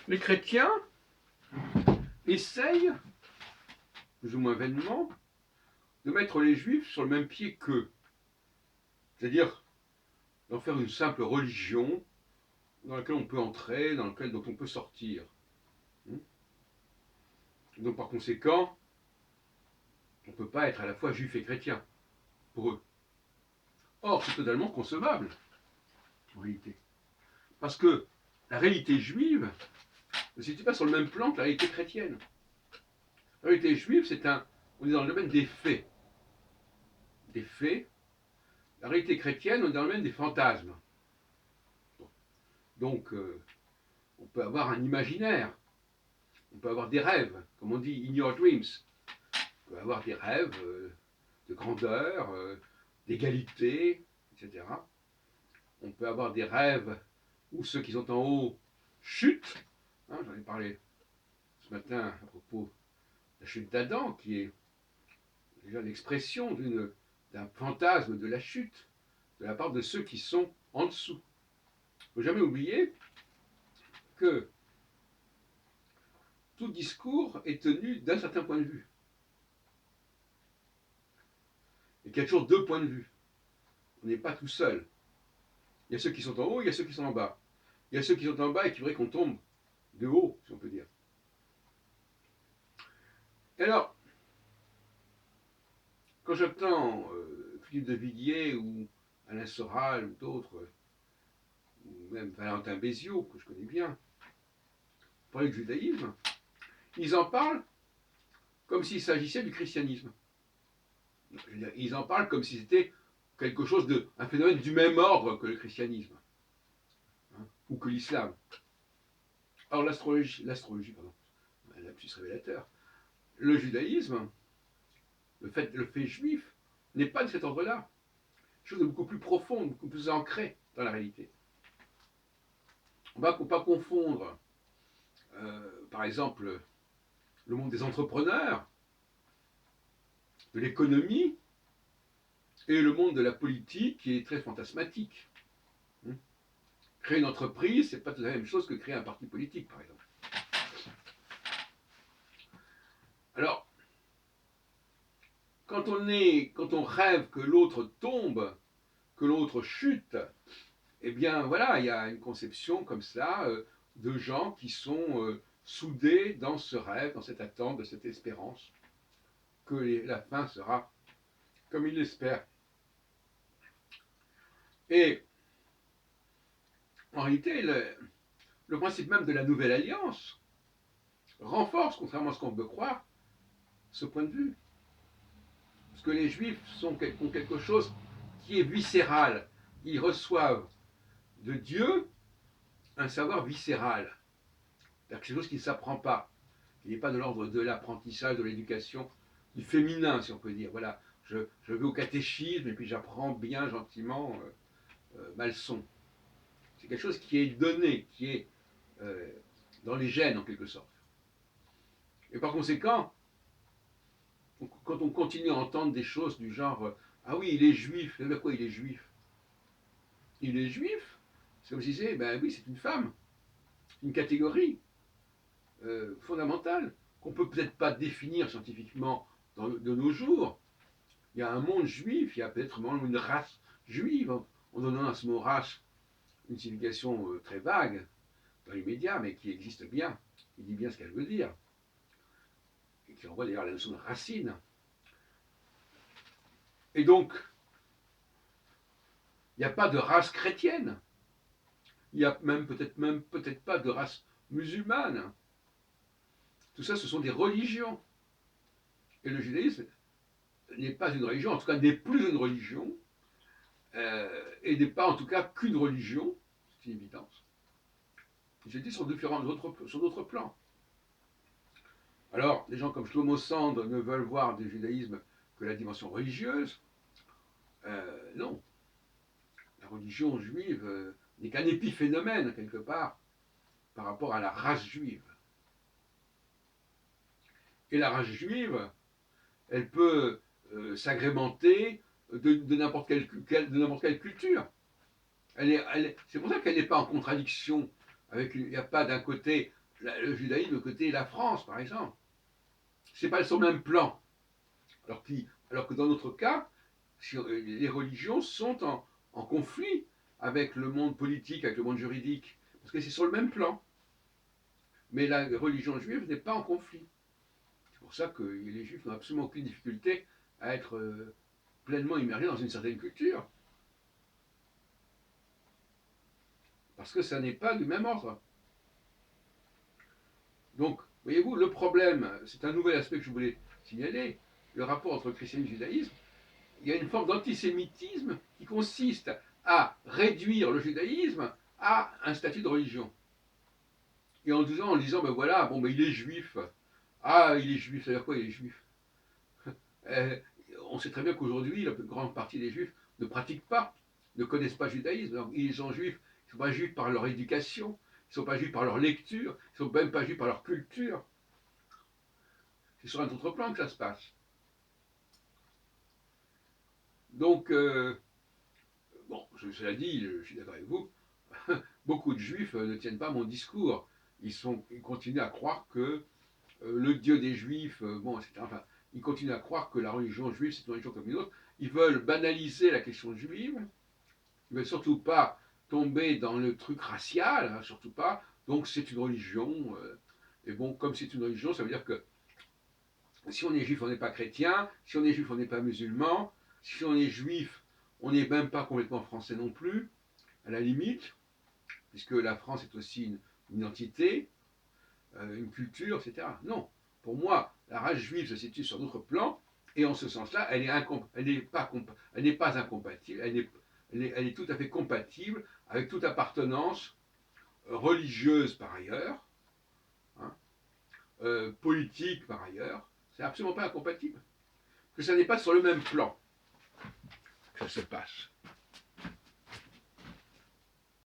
Les chrétiens essayent, plus ou moins vainement, de mettre les juifs sur le même pied qu'eux. C'est-à-dire d'en faire une simple religion dans laquelle on peut entrer, dont on peut sortir. Donc par conséquent, on ne peut pas être à la fois juif et chrétien, pour eux. Or, c'est totalement concevable, en réalité. Parce que la réalité juive ne se situe pas sur le même plan que la réalité chrétienne. La réalité juive, on est dans le domaine des faits. Des faits. La réalité chrétienne, on est dans le domaine des fantasmes. Donc, on peut avoir un imaginaire. On peut avoir des rêves, comme on dit, in your dreams. On peut avoir des rêves de grandeur, d'égalité, etc. On peut avoir des rêves où ceux qui sont en haut chutent. Hein, j'en ai parlé ce matin à propos de la chute d'Adam, qui est déjà l'expression d'un fantasme de la chute de la part de ceux qui sont en dessous. Il ne faut jamais oublier que tout discours est tenu d'un certain point de vue. Et qu'il y a toujours deux points de vue. On n'est pas tout seul. Il y a ceux qui sont en haut, il y a ceux qui sont en bas. Il y a ceux qui sont en bas et qui voudraient qu'on tombe de haut, si on peut dire. Et alors, quand j'entends Philippe de Villiers ou Alain Soral ou d'autres, ou même Valentin Béziot, que je connais bien, parler de judaïsme, ils en parlent comme s'il s'agissait du christianisme. Je veux dire, ils en parlent comme si c'était quelque chose un phénomène du même ordre que le christianisme, hein, ou que l'islam. Or, l'astrologie, pardon, un lapsus révélateur, le judaïsme, le fait juif, n'est pas de cet ordre-là. Chose de beaucoup plus profonde, beaucoup plus ancrée dans la réalité. On ne va pas confondre, par exemple, le monde des entrepreneurs, de l'économie, et le monde de la politique qui est très fantasmatique. Créer une entreprise, c'est pas tout à fait la même chose que créer un parti politique, par exemple. Alors, quand on rêve que l'autre tombe, que l'autre chute, eh bien voilà, il y a une conception comme ça de gens qui sont soudés dans ce rêve, dans cette attente, de cette espérance, que la fin sera comme ils l'espèrent. Et en réalité, le principe même de la nouvelle alliance renforce, contrairement à ce qu'on peut croire, ce point de vue. Parce que les juifs ont quelque chose qui est viscéral. Ils reçoivent de Dieu un savoir viscéral. C'est quelque chose qui ne s'apprend pas. Il n'est pas de l'ordre de l'apprentissage, de l'éducation, du féminin, si on peut dire. Voilà, je vais au catéchisme et puis j'apprends bien gentiment ma leçon. C'est quelque chose qui est donné, qui est dans les gènes en quelque sorte. Et par conséquent, quand on continue à entendre des choses du genre ah oui, il est juif, de quoi il est juif? Il est juif, c'est comme si c'est, ben oui, c'est une femme, une catégorie fondamentale, qu'on peut peut-être pas définir scientifiquement de nos jours. Il y a un monde juif, il y a peut-être même une race juive, en donnant à ce mot race une signification très vague dans les médias, mais qui existe bien, qui dit bien ce qu'elle veut dire, et qui renvoie d'ailleurs à la notion de racine. Et donc, il n'y a pas de race chrétienne. Il n'y a peut-être pas de race musulmane. Tout ça, ce sont des religions. Et le judaïsme n'est pas une religion, en tout cas n'est plus une religion, et n'est pas en tout cas qu'une religion, c'est une évidence. J'ai dit sur d'autres plans. Alors, des gens comme Shlomo Sand ne veulent voir du judaïsme que la dimension religieuse. Non. La religion juive n'est qu'un épiphénomène, quelque part, par rapport à la race juive. Et la race juive, elle peut s'agrémenter de n'importe quelle culture. C'est pour ça qu'elle n'est pas en contradiction avec. Il n'y a pas d'un côté le judaïsme côté la France, par exemple. C'est pas sur le même plan. Alors que dans notre cas, les religions sont en conflit avec le monde politique, avec le monde juridique, parce que c'est sur le même plan. Mais la religion juive n'est pas en conflit. C'est pour ça que les juifs n'ont absolument aucune difficulté à être pleinement immergés dans une certaine culture. Parce que ça n'est pas du même ordre. Donc, voyez-vous, le problème, c'est un nouvel aspect que je voulais signaler, le rapport entre christianisme et judaïsme. Il y a une forme d'antisémitisme qui consiste à réduire le judaïsme à un statut de religion. Et en disant, ben voilà, bon, ben il est juif. Ah, il est juif, ça veut dire quoi, il est juif? euh, On sait très bien qu'aujourd'hui, la plus grande partie des juifs ne pratiquent pas, ne connaissent pas le judaïsme. Donc, ils sont juifs, ils ne sont pas juifs par leur éducation, ils ne sont pas juifs par leur lecture, ils ne sont même pas juifs par leur culture. C'est sur un autre plan que ça se passe. Donc, bon, cela dit, je suis d'accord avec vous, beaucoup de juifs ne tiennent pas mon discours. Ils continuent à croire que le Dieu des juifs, bon, etc. Enfin, ils continuent à croire que la religion juive, c'est une religion comme une autre. Ils veulent banaliser la question juive. Ils ne veulent surtout pas tomber dans le truc racial, hein, surtout pas. Donc, c'est une religion. Et bon, comme c'est une religion, ça veut dire que si on est juif, on n'est pas chrétien. Si on est juif, on n'est pas musulman. Si on est juif, on n'est même pas complètement français non plus, à la limite, puisque la France est aussi une identité, une culture, etc. Non. Pour moi, la race juive se situe sur d'autres plans, et en ce sens-là, elle n'est pas incompatible, elle est tout à fait compatible avec toute appartenance religieuse par ailleurs, hein, politique par ailleurs. C'est absolument pas incompatible. Que ça n'est pas sur le même plan que ça se passe.